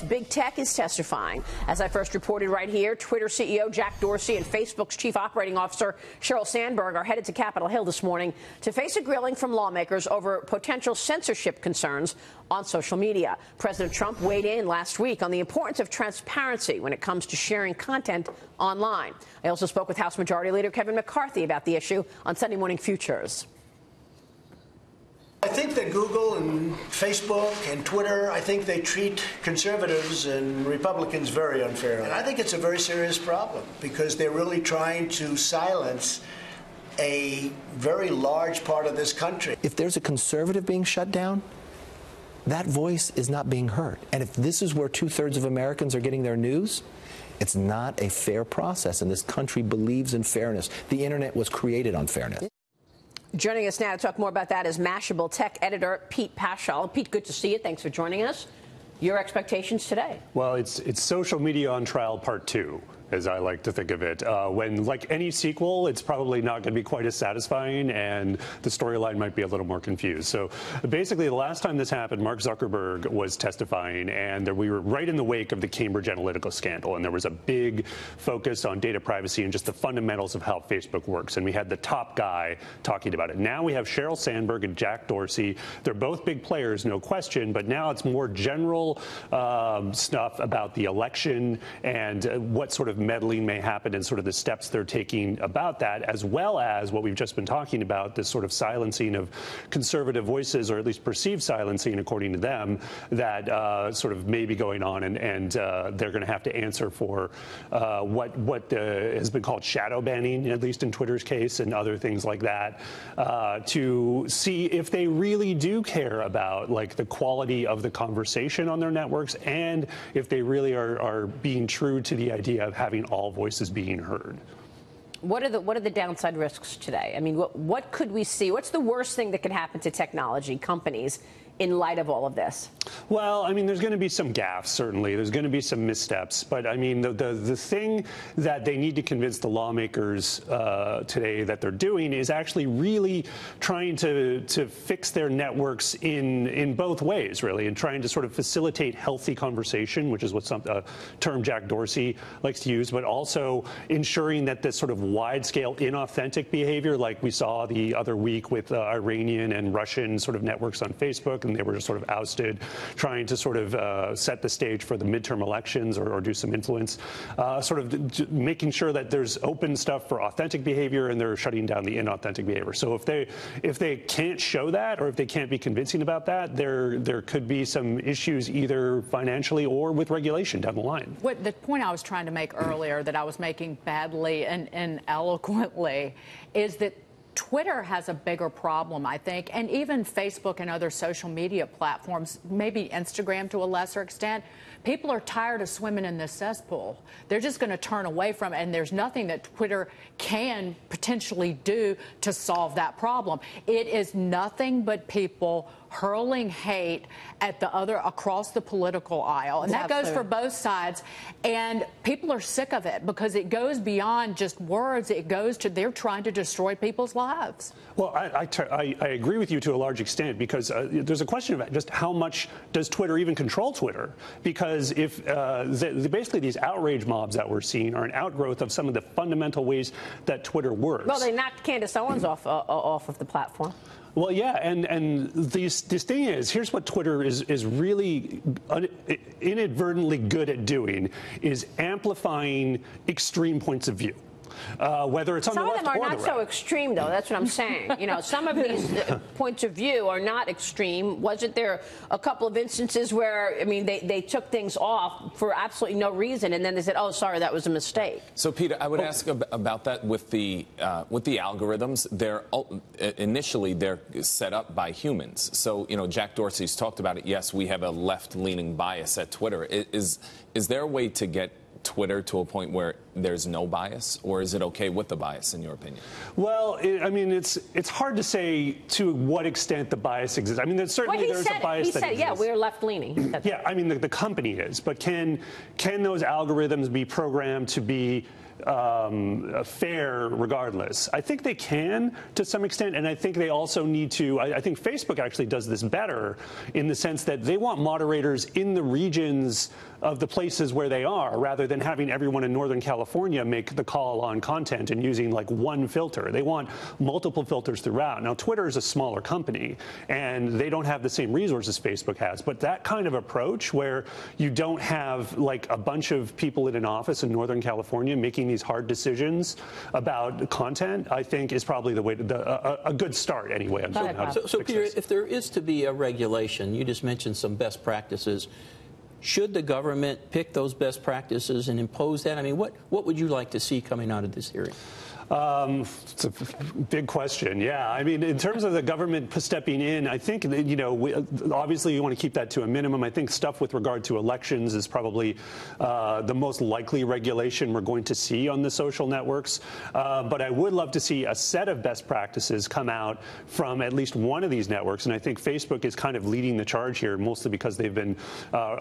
Big tech is testifying. As I first reported right here, Twitter CEO Jack Dorsey and Facebook's chief operating officer Sheryl Sandberg are headed to Capitol Hill this morning to face a grilling from lawmakers over potential censorship concerns on social media. President Trump weighed in last week on the importance of transparency when it comes to sharing content online. I also spoke with House Majority Leader Kevin McCarthy about the issue on Sunday Morning Futures. I think that Google and Facebook and Twitter, I think they treat conservatives and Republicans very unfairly. And I think it's a very serious problem because they're really trying to silence a very large part of this country. If there's a conservative being shut down, that voice is not being heard. And if this is where 2/3 of Americans are getting their news, it's not a fair process. And this country believes in fairness. The internet was created on fairness. Joining us now to talk more about that is Mashable tech editor Pete Paschal. Pete, good to see you. Thanks for joining us. Your expectations today? Well, it's social media on trial part 2, as I like to think of it. When, like any sequel, it's probably not going to be quite as satisfying, and the storyline might be a little more confused. So basically, the last time this happened, Mark Zuckerberg was testifying, and we were right in the wake of the Cambridge Analytica scandal, and there was a big focus on data privacy and just the fundamentals of how Facebook works, and we had the top guy talking about it. Now we have Sheryl Sandberg and Jack Dorsey. They're both big players, no question, but now it's more general stuff about the election and what sort of meddling may happen and sort of the steps they're taking about that, as well as what we've just been talking about, this sort of silencing of conservative voices, or at least perceived silencing, according to them, that sort of may be going on, and they're going to have to answer for what has been called shadow banning, at least in Twitter's case, and other things like that, to see if they really do care about like the quality of the conversation on their networks, and if they really are being true to the idea of having all voices being heard. What are the downside risks today? I mean, what could we see? What's the worst thing that could happen to technology companies in light of all of this? Well, I mean, there's going to be some gaffes, certainly. There's going to be some missteps. But, I mean, the thing that they need to convince the lawmakers today that they're doing is actually really trying to fix their networks in both ways, really, and trying to sort of facilitate healthy conversation, which is what a term Jack Dorsey likes to use, but also ensuring that this sort of wide-scale inauthentic behavior, like we saw the other week with Iranian and Russian sort of networks on Facebook, and they were sort of ousted, trying to sort of set the stage for the midterm elections or do some influence, sort of making sure that there's open stuff for authentic behavior and they're shutting down the inauthentic behavior. So if they can't show that, or if they can't be convincing about that, there could be some issues either financially or with regulation down the line. What the point I was trying to make earlier, that I was making badly and eloquently, is that Twitter has a bigger problem, I think, and even Facebook and other social media platforms, maybe Instagram to a lesser extent. People are tired of swimming in this cesspool. They're just going to turn away from it, and there's nothing that Twitter can potentially do to solve that problem. It is nothing but people hurling hate at the other across the political aisle, and that goes for both sides. And people are sick of it because it goes beyond just words. It goes to they're trying to destroy people's lives. Well, I agree with you to a large extent, because there's a question about just how much does Twitter even control Twitter? Because if basically these outrage mobs that we're seeing are an outgrowth of some of the fundamental ways that Twitter works. Well, they knocked Candace Owens off of the platform. Well, yeah, and this thing is, here's what Twitter is really inadvertently good at doing, is amplifying extreme points of view. Whether it's on the left or the right. Some of them are not so extreme, though. That's what I'm saying. You know, some of these points of view are not extreme. Wasn't there a couple of instances where, I mean, they took things off for absolutely no reason, and then they said, "Oh, sorry, that was a mistake." So, Peter, I would ask about that with the algorithms. They're initially they're set up by humans. So, you know, Jack Dorsey's talked about it. Yes, we have a left-leaning bias at Twitter. Is there a way to get Twitter to a point where there's no bias, or is it okay with the bias, in your opinion? Well, I mean, it's hard to say to what extent the bias exists. I mean, there's certainly there's a bias that exists. Yeah, we're left-leaning. Yeah, I mean, the company is, but can those algorithms be programmed to be fair regardless. I think they can to some extent, and I think they also need to. I think Facebook actually does this better in the sense that they want moderators in the regions of the places where they are, rather than having everyone in Northern California make the call on content and using like one filter. They want multiple filters throughout. Now, Twitter is a smaller company, and they don't have the same resources Facebook has, but that kind of approach where you don't have like a bunch of people in an office in Northern California making these hard decisions about content, I think is probably the way to, a good start anyway. So Peter, if there is to be a regulation, you just mentioned some best practices. Should the government pick those best practices and impose that? I mean, what would you like to see coming out of this hearing? It's a big question. Yeah, I mean, in terms of the government stepping in, I think that, obviously you want to keep that to a minimum. I think stuff with regard to elections is probably the most likely regulation we're going to see on the social networks. But I would love to see a set of best practices come out from at least one of these networks. And I think Facebook is kind of leading the charge here, mostly because they've been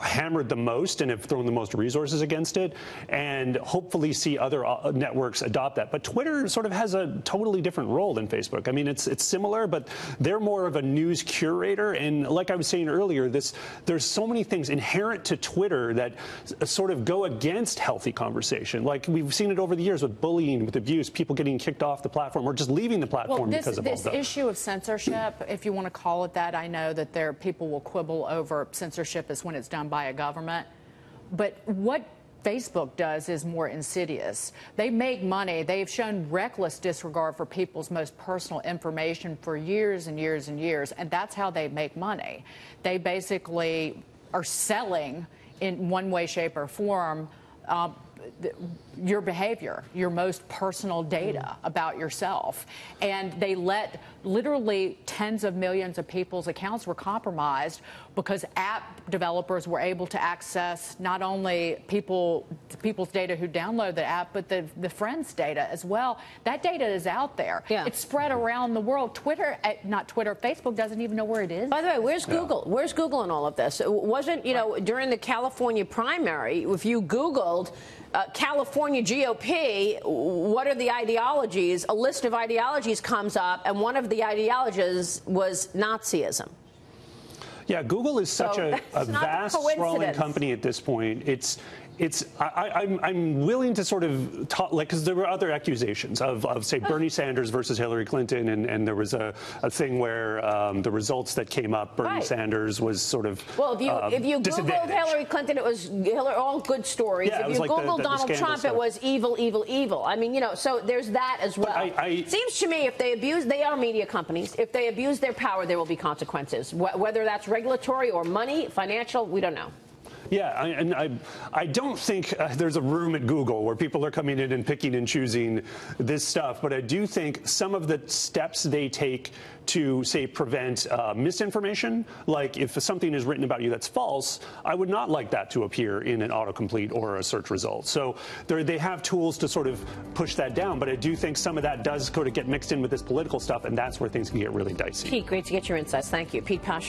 hammered the most and have thrown the most resources against it, and hopefully see other networks adopt that. But Twitter sort of has a totally different role than Facebook. I mean, it's similar, but they're more of a news curator. And like I was saying earlier, there's so many things inherent to Twitter that sort of go against healthy conversation. Like we've seen it over the years with bullying, with abuse, people getting kicked off the platform or just leaving the platform because of all that. This issue of censorship, if you want to call it that, I know that people will quibble over censorship is when it's done by a government. But what Facebook does is more insidious. They make money. They've shown reckless disregard for people's most personal information for years and years and years, and that's how they make money. They basically are selling in one way, shape, or form your behavior, your most personal data about yourself. And they let literally tens of millions of people's accounts were compromised because app developers were able to access not only people's data who download the app, but the friends' data as well. That data is out there. Yeah. It's spread around the world. Facebook doesn't even know where it is. By the way, where's Google? Where's Google in all of this? It wasn't, during the California primary, if you Googled California GOP, what are the ideologies? A list of ideologies comes up, and one of the ideologies was Nazism. Yeah, Google is such a vast, sprawling company at this point. I'm willing to sort of talk, because there were other accusations of say, Bernie Sanders versus Hillary Clinton, and there was a thing where the results that came up, Bernie Sanders was sort of if you Googled Hillary Clinton, it was all good stories. Yeah, if you like Googled Donald Trump, it was evil, evil, evil. I mean, so there's that as well. It seems to me if they are media companies. If they abuse their power, there will be consequences. Whether that's regulatory or money, financial, we don't know. Yeah, and I don't think there's a room at Google where people are coming in and picking and choosing this stuff, but I do think some of the steps they take to, say, prevent misinformation, like if something is written about you that's false, I would not like that to appear in an autocomplete or a search result. So they have tools to sort of push that down, but I do think some of that does sort of get mixed in with this political stuff, and that's where things can get really dicey. Pete, great to get your insights. Thank you. Pete Pasha.